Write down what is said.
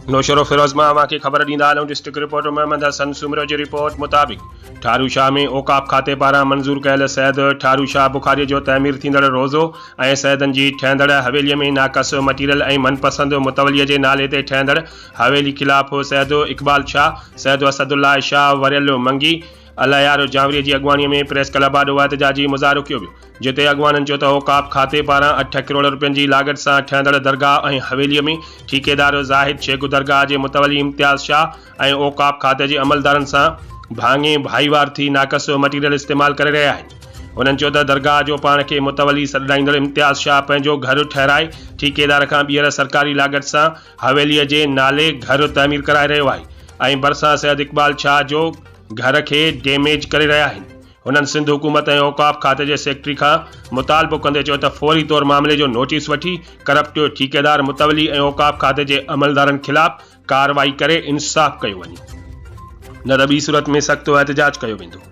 नौशरो फिरोज मामा की खबर ॾींदा हलूं। डिस्ट्रिक्ट रिपोर्टर मोहम्मद हसन सुमरो जी रिपोर्ट मुताबिक़ ठारू शाह में औकाफ खाते पारां मंज़ूर कयल सैद ठारू शाह बुखारी जो तहमीर थींदड़ रोज़ो ऐं सैदन जी ठहंदड़ हवेलीअ में नाक़स मटीरियल ऐं मनपसंद मुतवलीअ जे नाले ते ठहंदड़ हवेली ख़िलाफ़ सैद इक़बाल शाह, सैद असदुल्ला शाह वरियल मंगी अलायार जावरीअ जी अॻवानीअ में प्रेस क्लब आॾो एहतजाजी मुज़ाहिरो कयो वियो, जिते अॻवाननि चयो त औकाफ खाते पारां 8 करोड़ रुपयनि जी लाॻत सां ठहंदड़ दरगाह ऐं हवेलीअ में ठेकेदार ज़ाहिद शेख दरगाह जे मुतवली इम्तियाज़ शाह ऐं औकाफ खाते जे अमलदारनि सां भाङे भाईवार थी नाक़स मटीरियल इस्तेमालु करे रहिया आहिनि। उन्हनि चयो त दरगाह जो पाण खे मुतवली सॾाईंदड़ इम्तियाज़ शाह पंहिंजो घर ठहिराए ठेकेदार खां ॿीहर सरकारी लाॻत सां हवेलीअ जे नाले घर तमीर कराए रहियो आहे ऐं भरिसां सैद इक़बाल शाह जो घर के डैमेज करे रहिया आहिनि। उन्हनि सिंध हुकूमत ऐं औकाफ खाते जे सेक्रेटरी खां मुतालबो कंदे चयो त फौरी तौर मामले जो नोटिस वठी करप्ट ठेकेदार मुतवली ऐं औकाफ खाते जे अमलदारनि ख़िलाफ़ कार्रवाई करे इंसाफ़ कयो वञे, न त ॿी सूरत में सख़्त एहतजाज कयो वेंदो।